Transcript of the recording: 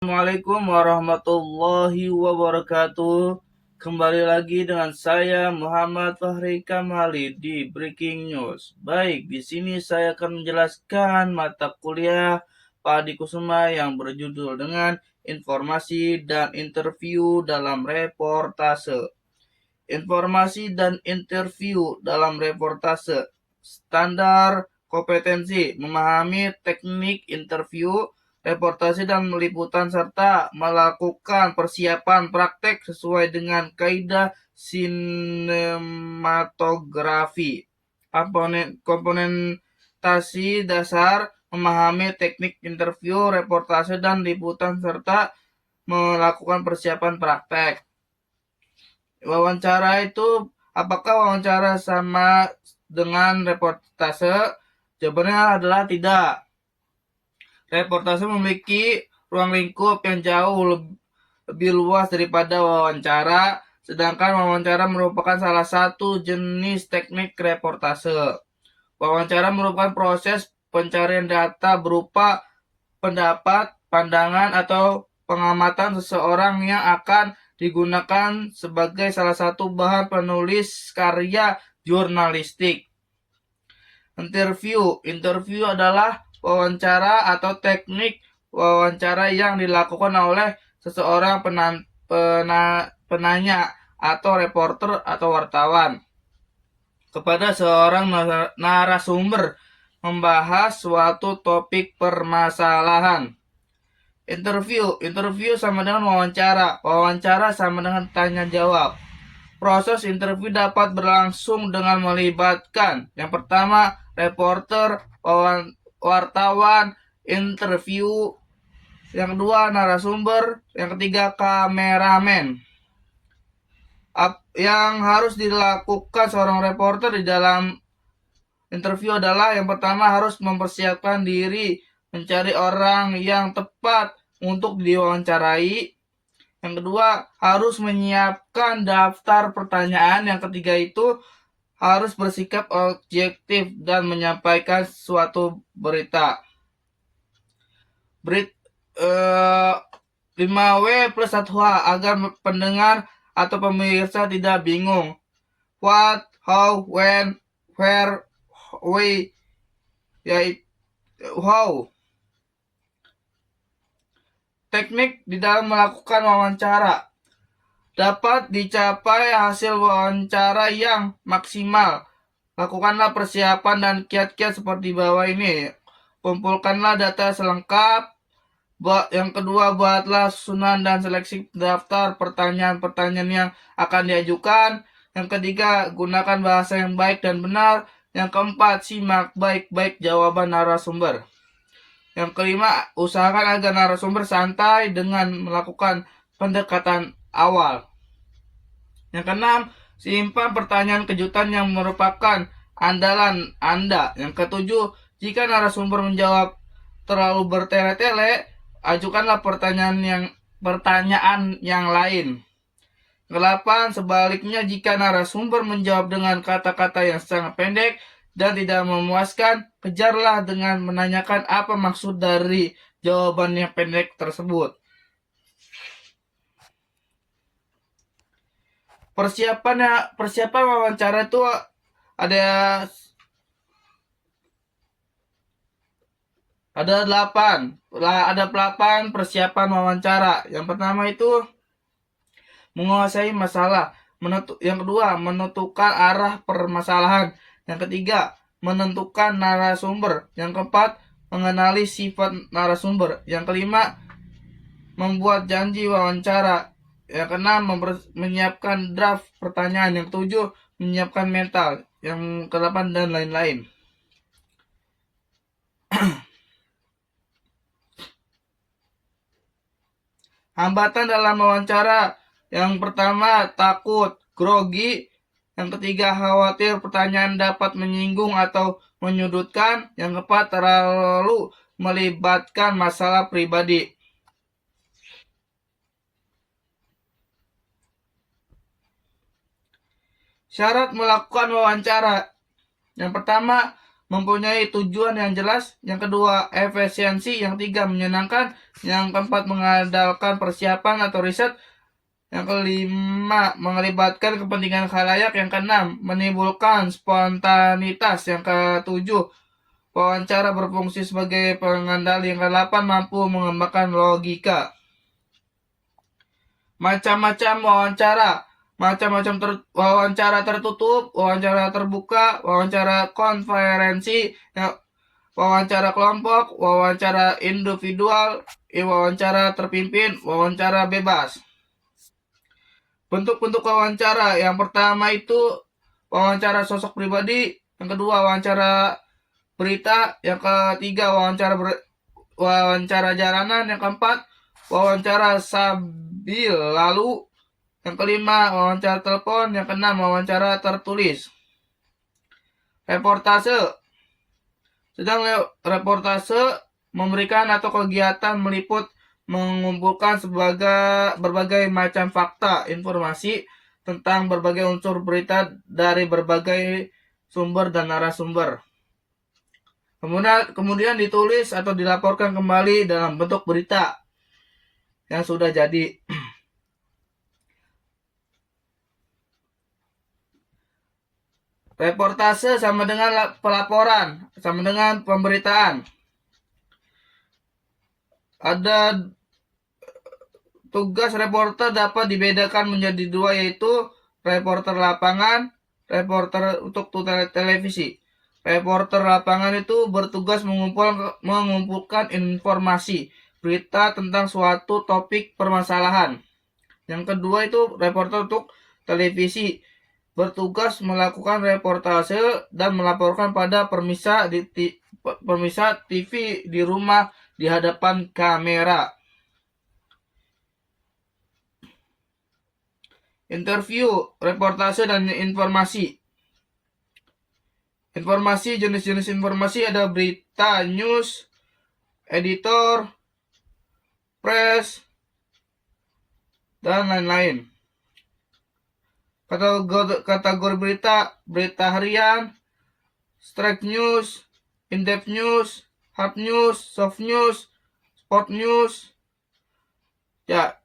Assalamualaikum warahmatullahi wabarakatuh. Kembali lagi dengan saya Muhammad Fahri Kamali di Breaking News. Baik, di sini saya akan menjelaskan mata kuliah Pak Adi Kusuma yang berjudul dengan informasi dan interview dalam reportase. Informasi dan interview dalam reportase. Standar kompetensi memahami teknik interview, reportase dan meliputan serta melakukan persiapan praktek sesuai dengan kaidah sinematografi. Komponentasi dasar memahami teknik interview, reportase dan liputan serta melakukan persiapan praktek. Wawancara itu, apakah wawancara sama dengan reportase? Jawabannya adalah tidak. Reportase memiliki ruang lingkup yang jauh lebih luas daripada wawancara, sedangkan wawancara merupakan salah satu jenis teknik reportase. Wawancara merupakan proses pencarian data berupa pendapat, pandangan, atau pengamatan seseorang yang akan digunakan sebagai salah satu bahan penulis karya jurnalistik. Interview adalah wawancara atau teknik wawancara yang dilakukan oleh seseorang penanya atau reporter atau wartawan kepada seorang narasumber membahas suatu topik permasalahan. Interview sama dengan wawancara sama dengan tanya jawab. Proses interview dapat berlangsung dengan melibatkan yang pertama reporter, wartawan, interview, yang kedua narasumber, yang ketiga kameramen. Yang harus dilakukan seorang reporter di dalam interview adalah yang pertama harus mempersiapkan diri mencari orang yang tepat untuk diwawancarai. Yang kedua harus menyiapkan daftar pertanyaan. Yang ketiga itu harus bersikap objektif dan menyampaikan suatu berita. 5W plus 1H agar pendengar atau pemirsa tidak bingung. What, how, when, where, why, how. Teknik di dalam melakukan wawancara. Dapat dicapai hasil wawancara yang maksimal. Lakukanlah persiapan dan kiat-kiat seperti bawah ini. Kumpulkanlah data selengkap. Yang kedua, buatlah susunan dan seleksi daftar pertanyaan-pertanyaan yang akan diajukan. Yang ketiga, gunakan bahasa yang baik dan benar. Yang keempat, simak baik-baik jawaban narasumber. Yang kelima, usahakan agar narasumber santai dengan melakukan pendekatan awal. Yang keenam, simpan pertanyaan kejutan yang merupakan andalan Anda. Yang ketujuh, jika narasumber menjawab terlalu bertele-tele, ajukanlah pertanyaan yang lain. Kedelapan, sebaliknya jika narasumber menjawab dengan kata-kata yang sangat pendek dan tidak memuaskan, kejarlah dengan menanyakan apa maksud dari jawaban yang pendek tersebut. Persiapan wawancara itu ada 8 persiapan wawancara. Yang pertama itu menguasai masalah. Yang kedua, menentukan arah permasalahan. Yang ketiga, menentukan narasumber. Yang keempat, mengenali sifat narasumber. Yang kelima, membuat janji wawancara. Yang keenam, menyiapkan draft pertanyaan. Yang ketujuh, menyiapkan mental. Yang kedelapan dan lain-lain. Hambatan dalam wawancara. Yang pertama, takut, grogi. Yang ketiga, khawatir pertanyaan dapat menyinggung atau menyudutkan. Yang keempat, terlalu melibatkan masalah pribadi. Syarat melakukan wawancara. Yang pertama, mempunyai tujuan yang jelas, yang kedua efisiensi, yang tiga menyenangkan, yang keempat mengandalkan persiapan atau riset, yang kelima melibatkan kepentingan khalayak, yang keenam menimbulkan spontanitas, yang ketujuh wawancara berfungsi sebagai pengendali, yang kedelapan mampu mengembangkan logika. Macam-macam wawancara. Macam-macam wawancara tertutup, wawancara terbuka, wawancara konferensi, wawancara kelompok, wawancara individual, wawancara terpimpin, wawancara bebas. Bentuk-bentuk wawancara. Yang pertama itu wawancara sosok pribadi, yang kedua wawancara berita, yang ketiga wawancara jalanan, yang keempat wawancara sambil lalu, yang kelima wawancara telepon, yang keenam wawancara tertulis. Reportase. Sedang reportase memberikan atau kegiatan meliput mengumpulkan berbagai macam fakta, informasi tentang berbagai unsur berita dari berbagai sumber dan narasumber. Kemudian ditulis atau dilaporkan kembali dalam bentuk berita yang sudah jadi. Reportase sama dengan pelaporan, sama dengan pemberitaan. Ada tugas reporter dapat dibedakan menjadi dua, yaitu reporter lapangan, reporter untuk televisi. Reporter lapangan itu bertugas mengumpulkan informasi, berita tentang suatu topik permasalahan. Yang kedua itu reporter untuk televisi, bertugas melakukan reportase dan melaporkan pada pemirsa TV di rumah di hadapan kamera. Interview, reportase, dan informasi. Informasi, jenis-jenis informasi ada berita, news, editor, press, dan lain-lain. Kategori berita, berita harian, straight news, in-depth news, hard news, soft news, sport news. Ya,